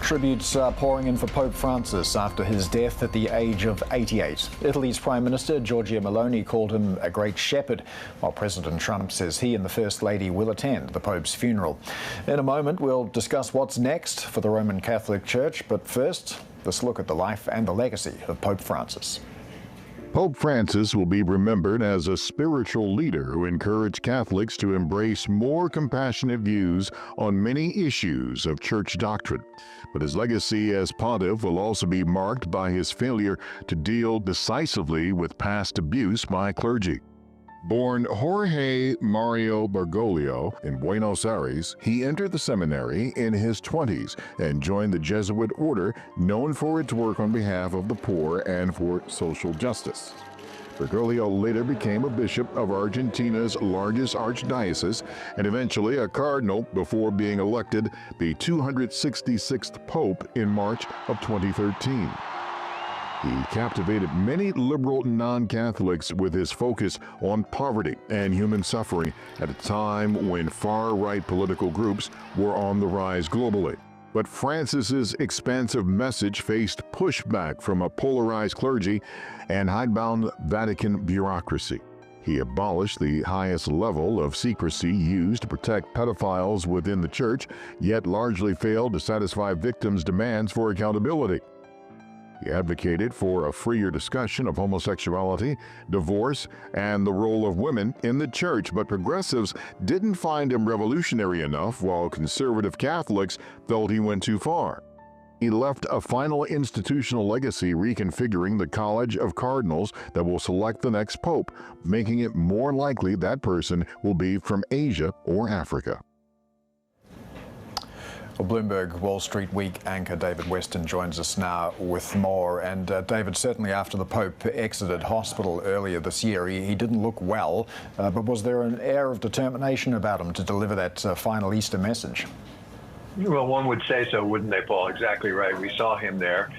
Tributes are pouring in for Pope Francis after his death at the age of 88. Italy's Prime Minister Giorgia Meloni called him a great shepherd, while President Trump says he and the First Lady will attend the Pope's funeral. In a moment, we'll discuss what's next for the Roman Catholic Church, but first, this look at the life and the legacy of Pope Francis. Pope Francis will be remembered as a spiritual leader who encouraged Catholics to embrace more compassionate views on many issues of church doctrine. But his legacy as pontiff will also be marked by his failure to deal decisively with past abuse by clergy. Born Jorge Mario Bergoglio in Buenos Aires, he entered the seminary in his 20s and joined the Jesuit order known for its work on behalf of the poor and for social justice. Bergoglio later became a bishop of Argentina's largest archdiocese and eventually a cardinal before being elected the 266th pope in March of 2013. He captivated many liberal non-Catholics with his focus on poverty and human suffering at a time when far-right political groups were on the rise globally. But Francis's expansive message faced pushback from a polarized clergy and hidebound Vatican bureaucracy. He abolished the highest level of secrecy used to protect pedophiles within the church, yet largely failed to satisfy victims' demands for accountability. He advocated for a freer discussion of homosexuality, divorce, and the role of women in the church, but progressives didn't find him revolutionary enough, while conservative Catholics felt he went too far. He left a final institutional legacy reconfiguring the College of Cardinals that will select the next pope, making it more likely that person will be from Asia or Africa. Well, Bloomberg Wall Street Week anchor David Weston joins us now with more. And David, certainly after the Pope exited hospital earlier this year, he didn't look well, but was there an air of determination about him to deliver that final Easter message? Well, one would say so, wouldn't they, Paul? Exactly right. We saw him there,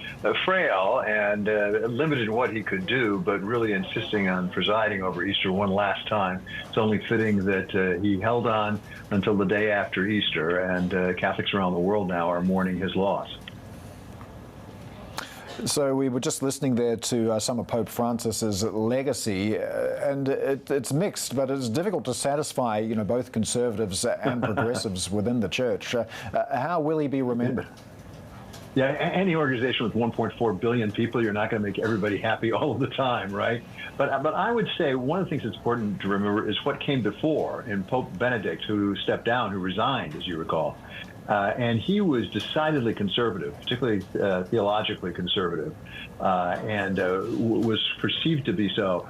frail and limited in what he could do, but really insisting on presiding over Easter one last time. It's only fitting that he held on until the day after Easter, and Catholics around the world now are mourning his loss. So we were just listening there to some of Pope Francis's legacy, and it's mixed, but it's difficult to satisfy, both conservatives and progressives within the church. How will he be remembered? Yeah, any organization with 1.4 billion people, you're not going to make everybody happy all of the time, right? But I would say one of the things that's important to remember is what came before in Pope Benedict, who stepped down, who resigned, as you recall. And he was decidedly conservative, particularly theologically conservative, and was perceived to be so.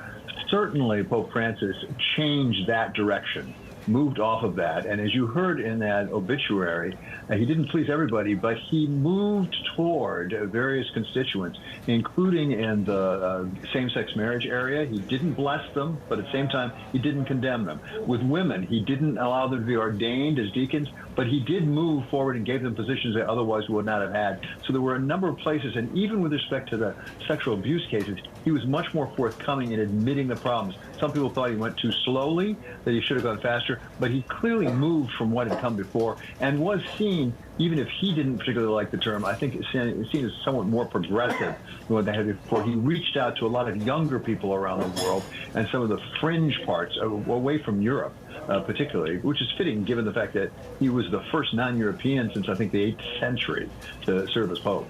Certainly, Pope Francis changed that direction, moved off of that. And as you heard in that obituary, he didn't please everybody, but he moved toward various constituents, including in the same-sex marriage area. He didn't bless them, but at the same time, he didn't condemn them. With women, he didn't allow them to be ordained as deacons, but he did move forward and gave them positions they otherwise would not have had. So there were a number of places, and even with respect to the sexual abuse cases, he was much more forthcoming in admitting the problems. Some people thought he went too slowly, that he should have gone faster, but he clearly moved from what had come before and was seen, even if he didn't particularly like the term, I think it's seen as somewhat more progressive than what they had before. He reached out to a lot of younger people around the world and some of the fringe parts away from Europe. Particularly, which is fitting given the fact that he was the first non-European since, I think, the 8th century to serve as Pope.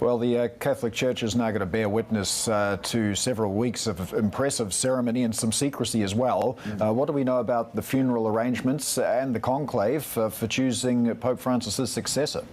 Well, the Catholic Church is now going to bear witness to several weeks of impressive ceremony and some secrecy as well. What do we know about the funeral arrangements and the conclave for choosing Pope Francis's successor?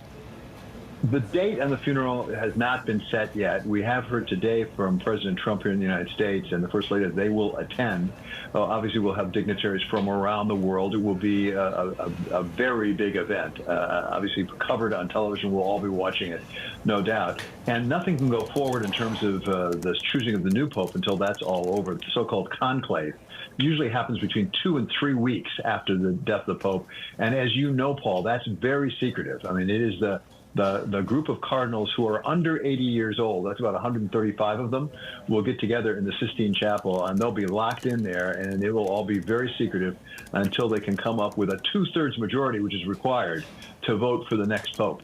The date on the funeral has not been set yet. We have heard today from President Trump here in the United States and the First Lady that they will attend. Obviously, we'll have dignitaries from around the world. It will be a very big event. Obviously, covered on television. We'll all be watching it, no doubt. And nothing can go forward in terms of the choosing of the new pope until that's all over. The so-called conclave usually happens between 2 and 3 weeks after the death of the pope. And as you know, Paul, that's very secretive. I mean, it is the the group of cardinals who are under 80 years old, that's about 135 of them, will get together in the Sistine Chapel, and they'll be locked in there, and it will all be very secretive until they can come up with a 2/3 majority, which is required to vote for the next pope.